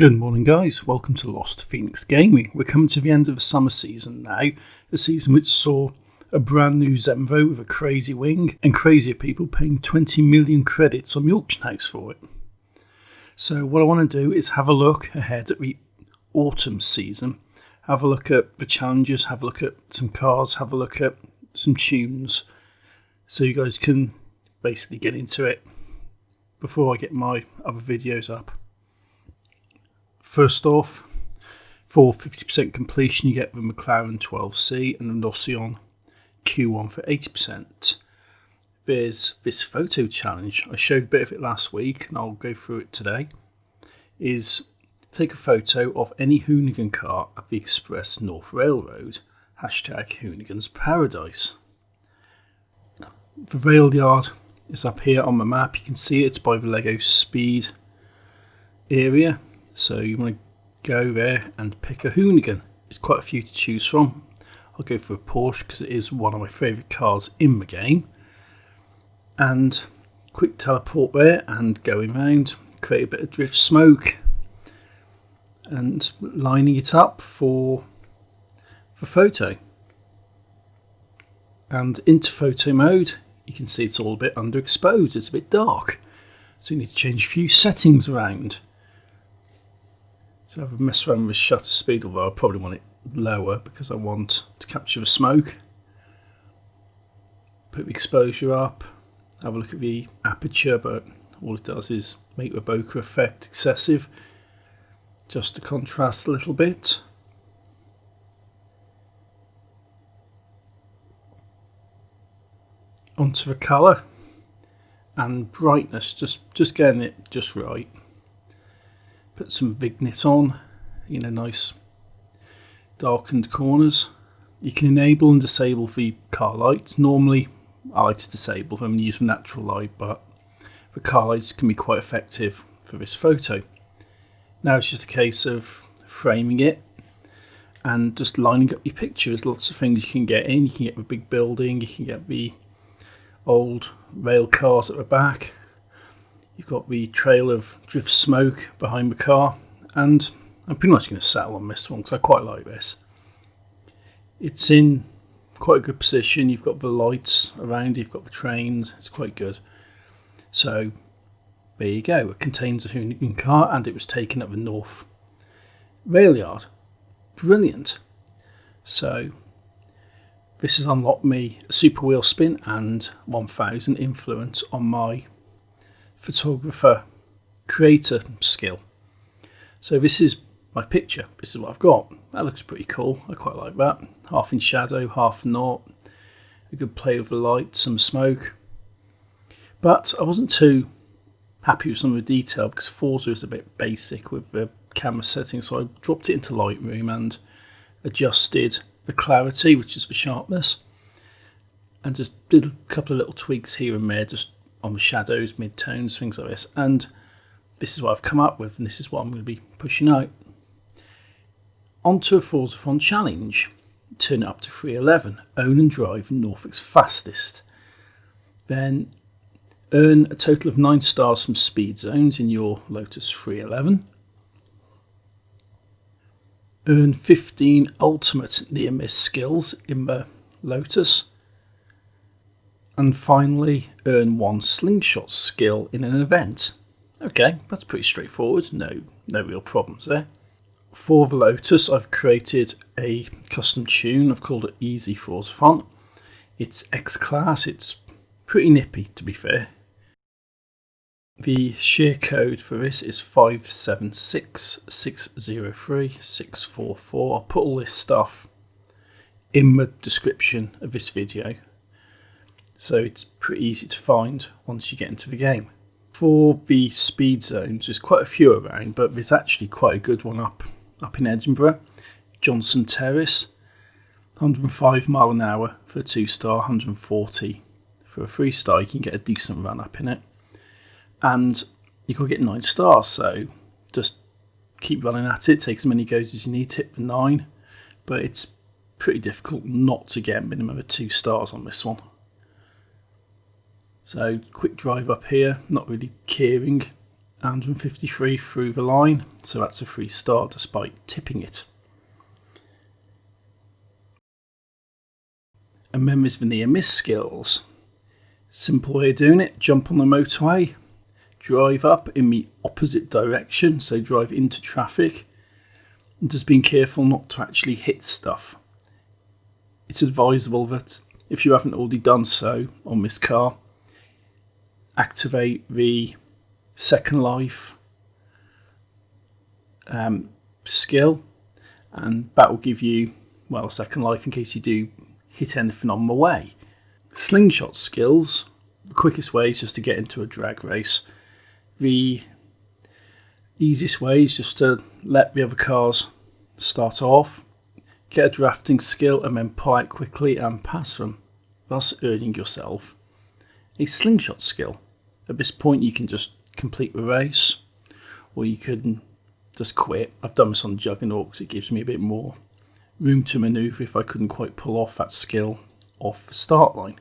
Good morning guys, welcome to Lost Phoenix Gaming. We're coming to the end of the summer season now, a season which saw a brand new Zenvo with a crazy wing and crazier people paying 20 million credits on the auction house for it. So what I want to do is have a look ahead at the autumn season, have a look at the challenges, have a look at some cars, have a look at some tunes, so you guys can basically get into it before I get my other videos up. First off, for 50% completion you get the McLaren 12C and the Lotus Q1 for 80%. There's this photo challenge, I showed a bit of it last week and I'll go through it today, is take a photo of any Hoonigan car at the Express North Railroad, hashtag HoonigansParadise. The rail yard is up here on the map, you can see it's by the Lego Speed area. So you want to go there and pick a Hoonigan. There's quite a few to choose from. I'll go for a Porsche because it is one of my favourite cars in the game. And quick teleport there and going round, create a bit of drift smoke and lining it up for photo. And into photo mode, you can see it's all a bit underexposed, it's a bit dark. So you need to change a few settings around. So I've messed around with shutter speed, although I probably want it lower because I want to capture the smoke. Put the exposure up, have a look at the aperture, but all it does is make the bokeh effect excessive. Just to contrast a little bit. Onto the colour and brightness, just getting it just right. Put some vignette on, nice darkened corners. You can enable and disable the car lights. Normally I like to disable them and use the natural light, but the car lights can be quite effective for this photo. Now it's just a case of framing it and just lining up your picture. There's lots of things you can get in. You can get the big building, you can get the old rail cars at the back. You've got the trail of drift smoke behind the car, and I'm pretty much going to settle on this one because I quite like this. It's in quite a good position, you've got the lights around, you've got the trains, it's quite good. So there you go, it contains a Hoonigan car and it was taken at the North Rail Yard. Brilliant. So this has unlocked me a super wheel spin and 1000 influence on my photographer creator skill. So this is my picture, this is what I've got. That looks pretty cool, I quite like that. Half in shadow, half not. A good play with the light, some smoke. But I wasn't too happy with some of the detail because Forza is a bit basic with the camera settings, so I dropped it into Lightroom and adjusted the clarity, which is the sharpness, and just did a couple of little tweaks here and there, just on the shadows, mid-tones, things like this. And this is what I've come up with, and this is what I'm going to be pushing out. Onto a Forzathon challenge. Turn it up to 311. Own and drive Norfolk's fastest. Then earn a total of 9 stars from speed zones in your Lotus 311. Earn 15 ultimate near-miss skills in the Lotus. And finally, earn 1 slingshot skill in an event. Okay, that's pretty straightforward, no real problems there. For the Lotus, I've created a custom tune, I've called it Easy Forzathon. It's X-Class, it's pretty nippy to be fair. The share code for this is 576603644. I'll put all this stuff in the description of this video, so it's pretty easy to find once you get into the game. For the speed zones, there's quite a few around, but there's actually quite a good one up in Edinburgh. Johnson Terrace, 105 mile an hour for a 2-star, 140 for a 3-star. You can get a decent run up in it. And you can get 9 stars, so just keep running at it, take as many goes as you need to hit the 9, but it's pretty difficult not to get a minimum of 2 stars on this one. So quick drive up here, not really caring, 153 through the line, so that's a free start despite tipping it. And then there's the near miss skills. Simple way of doing it: jump on the motorway, drive up in the opposite direction, so drive into traffic, and just being careful not to actually hit stuff. It's advisable that if you haven't already done so on this car, activate the Second Life skill, and that will give you, well, a second life in case you do hit anything on the way. Slingshot skills: the quickest way is just to get into a drag race. The easiest way is just to let the other cars start off, get a drafting skill, and then pull out quickly and pass them, thus earning yourself a slingshot skill. At this point you can just complete the race, or you can just quit. I've done this on Juggernaut because it gives me a bit more room to manoeuvre if I couldn't quite pull off that skill off the start line.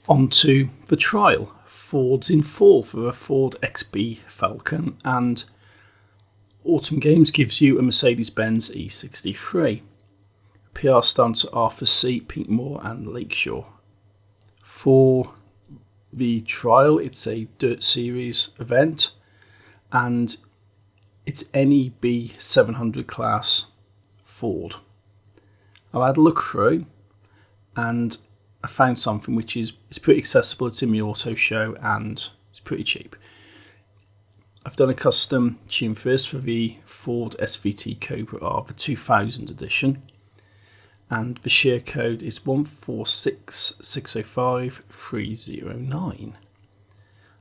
On to the trial. Ford's in fall for a Ford XB Falcon, and Autumn Games gives you a Mercedes-Benz E63. PR stunts at Arthur's Seat, Peakmore and Lakeshore. For the trial, it's a Dirt Series event, and it's any B700 class Ford. I had a look through and I found something which is pretty accessible. It's in the auto show and it's pretty cheap. I've done a custom tune for this for the Ford SVT Cobra R, the 2000 edition, and the share code is 146605309.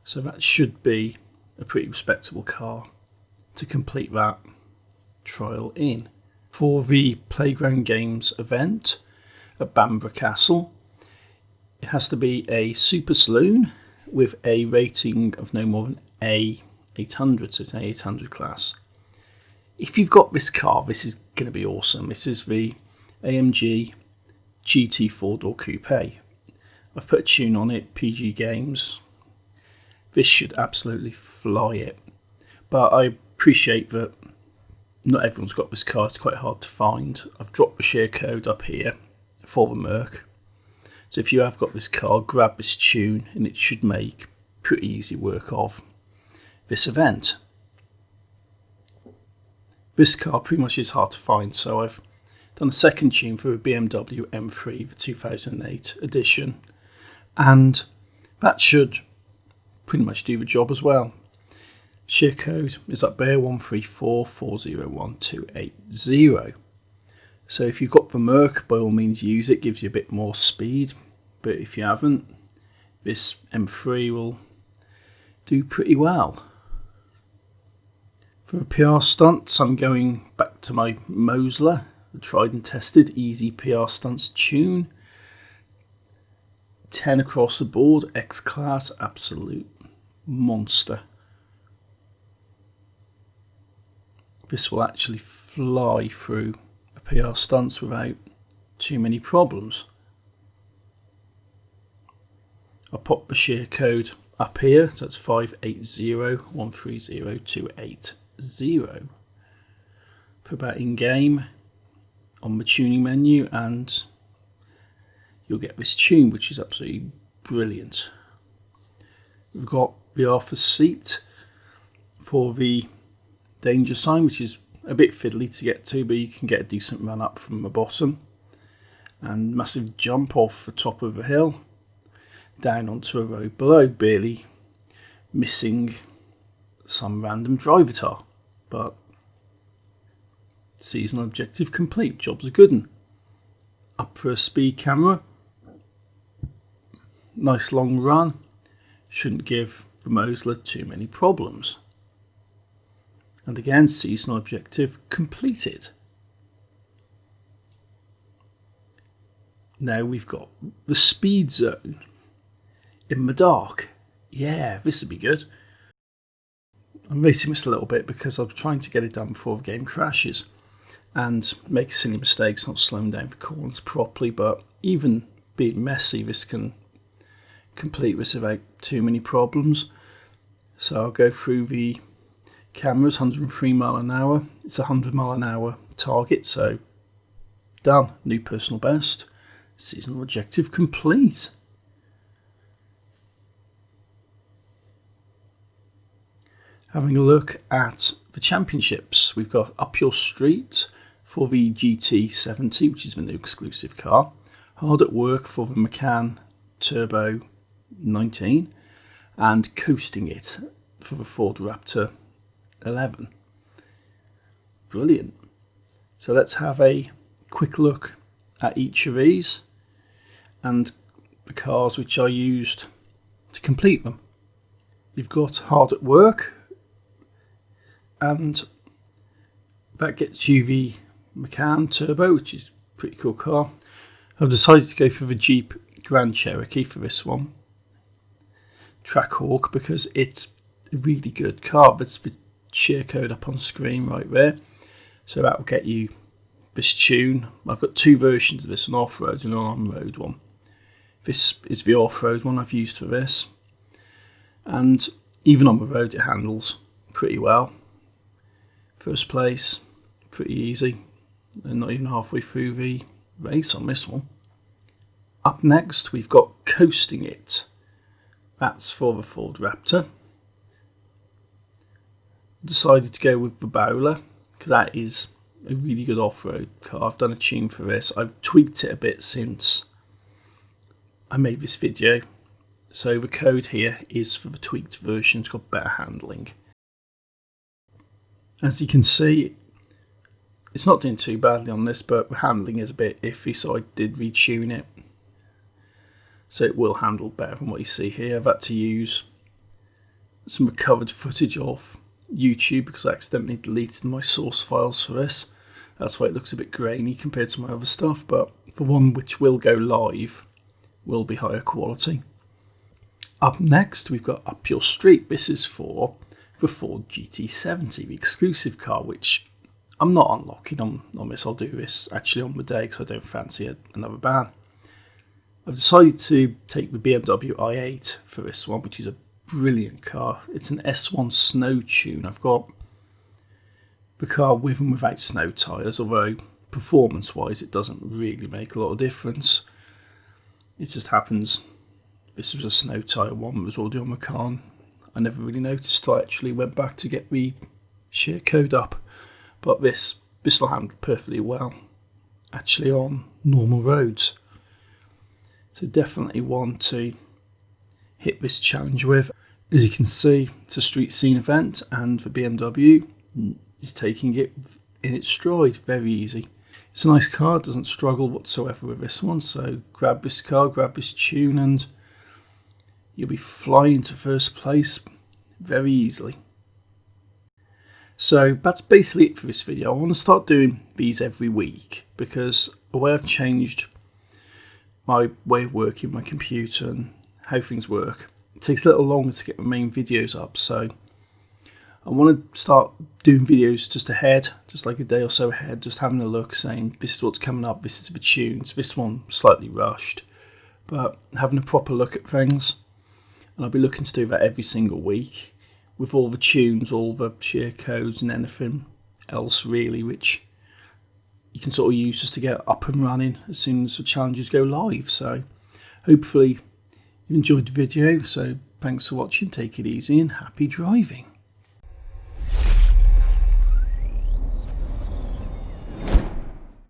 So that should be a pretty respectable car to complete that trial in. For the Playground Games event at Bamburgh Castle, it has to be a super saloon with a rating of no more than A800, so it's an A800 class. If you've got this car, this is going to be awesome. This is the AMG GT 4-door Coupe. I've put a tune on it, PG Games. This should absolutely fly it. But I appreciate that not everyone's got this car, it's quite hard to find. I've dropped the share code up here for the Merc. So if you have got this car, grab this tune and it should make pretty easy work of this event. This car pretty much is hard to find, so I've done a second tune for a BMW M3, the 2008 edition, and that should pretty much do the job as well. Share code is up there, 134401280. So if you've got the Merc, by all means use it, gives you a bit more speed, but if you haven't, this M3 will do pretty well. For the PR stunts, I'm going back to my Mosler, the tried and tested easy PR stunts tune. 10 across the board, X-Class, absolute monster. This will actually fly through a PR stunts without too many problems. I'll pop the share code up here, so that's 580130280. Put that in game on the tuning menu and you'll get this tune, which is absolutely brilliant. We've got the Arthur's Seat for the danger sign, which is a bit fiddly to get to, but you can get a decent run up from the bottom, and massive jump off the top of a hill down onto a road below, barely missing some random driver tar, but seasonal objective complete, job's a good one. Up for a speed camera, nice long run, shouldn't give the Mosler too many problems. And again, seasonal objective completed. Now we've got the speed zone in the dark. Yeah, this would be good. I'm racing this a little bit because I'm trying to get it done before the game crashes and make silly mistakes, not slowing down for corners properly, but even being messy, this can complete this without too many problems. So I'll go through the cameras. 103 mile an hour. It's a 100 mile an hour target, so done. New personal best. Seasonal objective complete. Having a look at the championships, we've got Up Your Street for the GT70, which is the new exclusive car. Hard at Work for the Macan Turbo 19, and Coasting It for the Ford Raptor 11. Brilliant. So let's have a quick look at each of these and the cars which I used to complete them. You've got Hard at Work, and that gets you the Macan Turbo, which is a pretty cool car. I've decided to go for the Jeep Grand Cherokee for this one, Trackhawk, because it's a really good car. That's the share code up on screen right there, so that will get you this tune. I've got two versions of this, an off-road and an on-road one. This is the off-road one I've used for this, and even on the road it handles pretty well. First place, pretty easy, and not even halfway through the race on this one. Up next we've got Coasting It. That's for the Ford Raptor. Decided to go with the Bowler because that is a really good off-road car. I've done a tune for this. I've tweaked it a bit since I made this video. So the code here is for the tweaked version. It's got better handling. As you can see, it's not doing too badly on this, but the handling is a bit iffy, so I did retune it. So it will handle better than what you see here. I've had to use some recovered footage off YouTube because I accidentally deleted my source files for this. That's why it looks a bit grainy compared to my other stuff, but the one which will go live will be higher quality. Up next we've got Up Your Street. This is for the Ford GT70, the exclusive car, which I'm not unlocking on this. I'll do this actually on the day because I don't fancy another ban. I've decided to take the BMW i8 for this one, which is a brilliant car. It's an S1 snow tune. I've got the car with and without snow tyres, although performance-wise it doesn't really make a lot of difference. It just happens this was a snow tyre one that was already on the car. I never really noticed till I actually went back to get the share code up. But this will handle perfectly well, actually, on normal roads. So definitely one to hit this challenge with. As you can see, it's a street scene event, and the BMW is taking it in its stride, very easy. It's a nice car, doesn't struggle whatsoever with this one, so grab this car, grab this tune, and you'll be flying into first place very easily. So that's basically it for this video. I want to start doing these every week because the way I've changed my way of working, my computer and how things work, it takes a little longer to get my main videos up. So I want to start doing videos just ahead, just like a day or so ahead, just having a look, saying this is what's coming up, this is the tunes. This one slightly rushed, but having a proper look at things. And I'll be looking to do that every single week with all the tunes, all the share codes and anything else really, which you can sort of use just to get up and running as soon as the challenges go live. So hopefully you enjoyed the video. So thanks for watching, take it easy and happy driving.